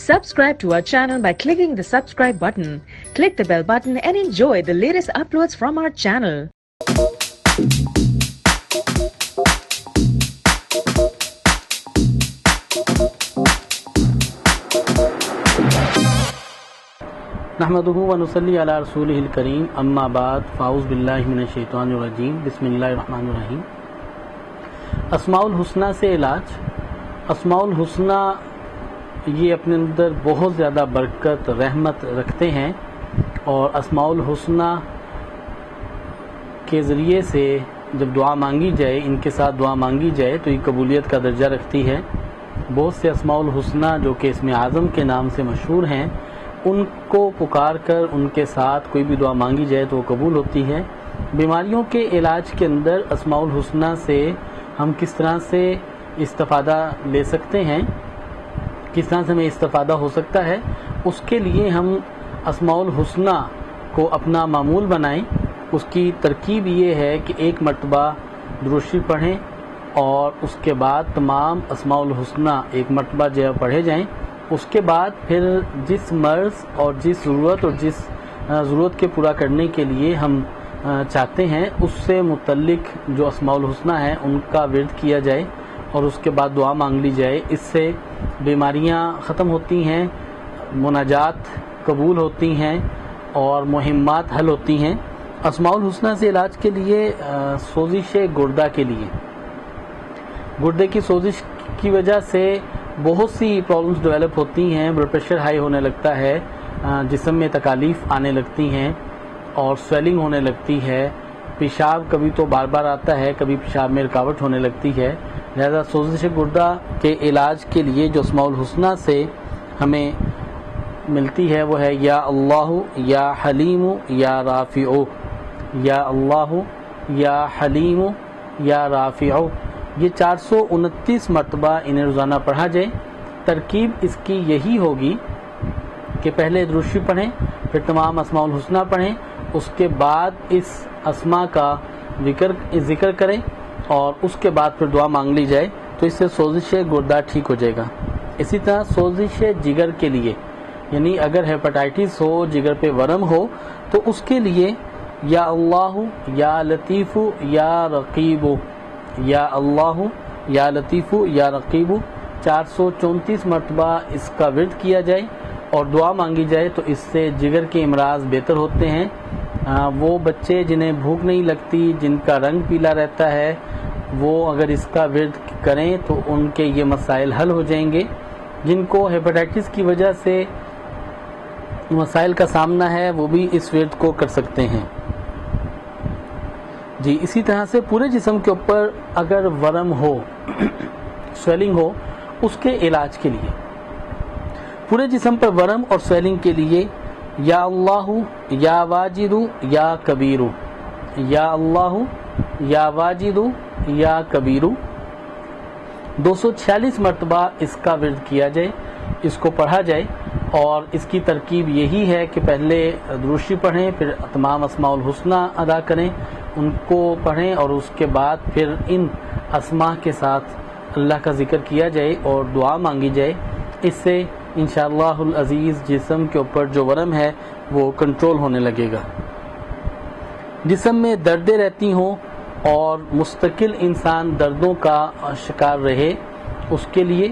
Subscribe to our channel by clicking the subscribe button. Click the bell button and enjoy the latest uploads from our channel. نحمدہ ونصلی علی رسولہ الکریم اما بعد فاعوذ باللہ من الشیطان الرجیم بسم اللہ الرحمن الرحیم۔ اسماء الحسنی سے علاج۔ اسماء الحسنی یہ اپنے اندر بہت زیادہ برکت رحمت رکھتے ہیں، اور اسماء الحسنی کے ذریعے سے جب دعا مانگی جائے، ان کے ساتھ دعا مانگی جائے تو یہ قبولیت کا درجہ رکھتی ہے۔ بہت سے اسماء الحسنی جو کہ اسم اعظم کے نام سے مشہور ہیں، ان کو پکار کر ان کے ساتھ کوئی بھی دعا مانگی جائے تو وہ قبول ہوتی ہے۔ بیماریوں کے علاج کے اندر اسماء الحسنی سے ہم کس طرح سے استفادہ لے سکتے ہیں، کس طرح سے ہمیں استفادہ ہو سکتا ہے، اس کے لیے ہم اسماء الحسنی کو اپنا معمول بنائیں۔ اس کی ترکیب یہ ہے کہ ایک مرتبہ درود شریف پڑھیں اور اس کے بعد تمام اسماء الحسنی ایک مرتبہ جو پڑھے جائیں۔ اس کے بعد پھر جس مرض اور جس ضرورت کے پورا کرنے کے لیے ہم چاہتے ہیں، اس سے متعلق جو اسماء الحسنی ہیں ان کا ورد کیا جائے اور اس کے بعد دعا مانگ لی جائے۔ اس سے بیماریاں ختم ہوتی ہیں، مناجات قبول ہوتی ہیں اور مہمات حل ہوتی ہیں۔ اسماء الحسنی سے علاج کے لیے سوزش گردہ کے لیے، گردے کی سوزش کی وجہ سے بہت سی پرابلمز ڈیولپ ہوتی ہیں۔ بلڈ پریشر ہائی ہونے لگتا ہے، جسم میں تکالیف آنے لگتی ہیں اور سویلنگ ہونے لگتی ہے۔ پیشاب کبھی تو بار بار آتا ہے، کبھی پیشاب میں رکاوٹ ہونے لگتی ہے۔ لہذا سوزش گردہ کے علاج کے لیے جو اسماء الحسنی سے ہمیں ملتی ہے وہ ہے یا اللہ یا حلیم یا رافع، یا اللہ یا حلیم یا رافع۔ یہ 429 مرتبہ انہیں روزانہ پڑھا جائے۔ ترکیب اس کی یہی ہوگی کہ پہلے درود شریف پڑھیں، پھر تمام اسماء الحسنی پڑھیں، اس کے بعد اس اسماء کا ذکر کریں اور اس کے بعد پھر دعا مانگ لی جائے تو اس سے سوزش گردہ ٹھیک ہو جائے گا۔ اسی طرح سوزش جگر کے لیے، یعنی اگر ہیپاٹائٹس ہو، جگر پہ ورم ہو، تو اس کے لیے یا اللہ یا لطیف یا رقیب، یا اللہ یا لطیف یا رقیب 434 مرتبہ اس کا ورد کیا جائے اور دعا مانگی جائے تو اس سے جگر کے امراض بہتر ہوتے ہیں۔ وہ بچے جنہیں بھوک نہیں لگتی، جن کا رنگ پیلا رہتا ہے، وہ اگر اس کا ورد کریں تو ان کے یہ مسائل حل ہو جائیں گے۔ جن کو ہیپاٹائٹس کی وجہ سے مسائل کا سامنا ہے وہ بھی اس ورد کو کر سکتے ہیں۔ جی، اسی طرح سے پورے جسم کے اوپر اگر ورم ہو، سویلنگ ہو، اس کے علاج کے لیے، پورے جسم پر ورم اور سویلنگ کے لیے یا اللہ یا واجد یا کبیر، یا اللہ یا واجد یا کبیر 246 مرتبہ اس کا ورد کیا جائے، اس کو پڑھا جائے۔ اور اس کی ترکیب یہی ہے کہ پہلے درود شریف پڑھیں، پھر تمام اسماء الحسنی ادا کریں، ان کو پڑھیں اور اس کے بعد پھر ان اسماء کے ساتھ اللہ کا ذکر کیا جائے اور دعا مانگی جائے۔ اس سے انشاءاللہ العزیز جسم کے اوپر جو ورم ہے وہ کنٹرول ہونے لگے گا۔ جسم میں دردیں رہتی ہوں اور مستقل انسان دردوں کا شکار رہے، اس کے لیے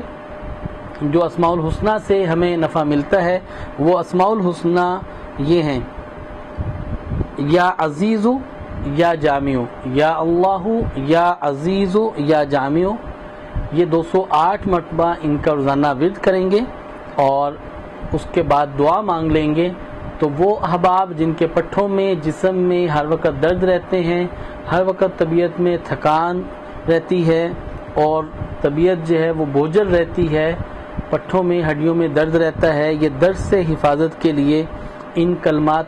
جو اسماء الحسنی سے ہمیں نفع ملتا ہے وہ اسماء الحسنی یہ ہیں: یا عزیز یا جامع، یا اللہ یا عزیز یا جامع۔ یہ 208 مرتبہ ان کا روزانہ ورد کریں گے اور اس کے بعد دعا مانگ لیں گے تو وہ احباب جن کے پٹھوں میں، جسم میں ہر وقت درد رہتے ہیں، ہر وقت طبیعت میں تھکان رہتی ہے اور طبیعت جو ہے وہ بوجھل رہتی ہے، پٹھوں میں ہڈیوں میں درد رہتا ہے، یہ درد سے حفاظت کے لیے ان کلمات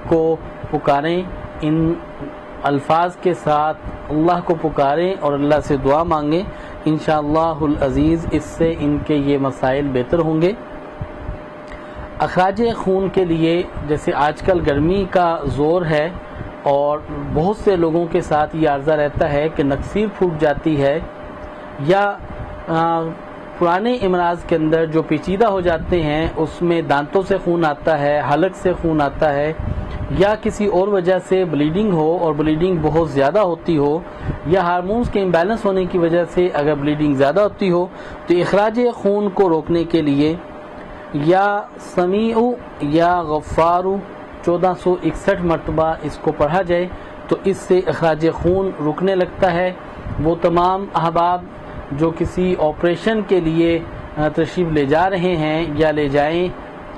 کو پکاریں، ان الفاظ کے ساتھ اللہ کو پکاریں اور اللہ سے دعا مانگیں۔ انشاءاللہ العزیز اس سے ان کے یہ مسائل بہتر ہوں گے۔ اخراج خون کے لیے، جیسے آج کل گرمی کا زور ہے اور بہت سے لوگوں کے ساتھ یہ عارضہ رہتا ہے کہ نکسیر پھوٹ جاتی ہے یا پرانے امراض کے اندر جو پیچیدہ ہو جاتے ہیں، اس میں دانتوں سے خون آتا ہے، حلق سے خون آتا ہے، یا کسی اور وجہ سے بلیڈنگ ہو اور بلیڈنگ بہت زیادہ ہوتی ہو، یا ہارمونز کے امبیلنس ہونے کی وجہ سے اگر بلیڈنگ زیادہ ہوتی ہو، تو اخراج خون کو روکنے کے لیے یا سمیع یا غفارو 1461 مرتبہ اس کو پڑھا جائے تو اس سے اخراج خون رکنے لگتا ہے۔ وہ تمام احباب جو کسی آپریشن کے لیے تشریف لے جا رہے ہیں یا لے جائیں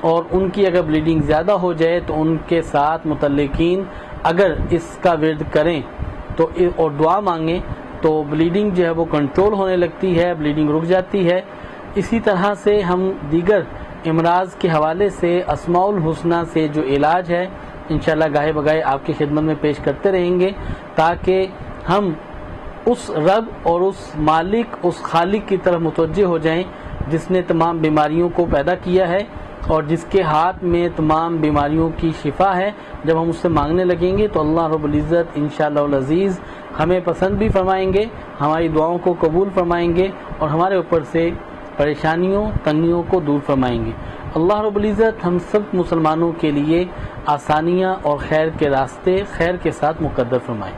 اور ان کی اگر بلیڈنگ زیادہ ہو جائے تو ان کے ساتھ متعلقین اگر اس کا ورد کریں تو اور دعا مانگیں تو بلیڈنگ جو ہے وہ کنٹرول ہونے لگتی ہے، بلیڈنگ رک جاتی ہے۔ اسی طرح سے ہم دیگر امراض کے حوالے سے اسماء الحسنہ سے جو علاج ہے انشاءاللہ گاہے بگاہے آپ کی خدمت میں پیش کرتے رہیں گے، تاکہ ہم اس رب اور اس مالک، اس خالق کی طرف متوجہ ہو جائیں جس نے تمام بیماریوں کو پیدا کیا ہے اور جس کے ہاتھ میں تمام بیماریوں کی شفا ہے۔ جب ہم اس سے مانگنے لگیں گے تو اللہ رب العزت انشاءاللہ العزیز ہمیں پسند بھی فرمائیں گے، ہماری دعاؤں کو قبول فرمائیں گے اور ہمارے اوپر سے پریشانیوں، تنگیوں کو دور فرمائیں گے۔ اللہ رب العزت ہم سب مسلمانوں کے لیے آسانیاں اور خیر کے راستے خیر کے ساتھ مقدر فرمائیں۔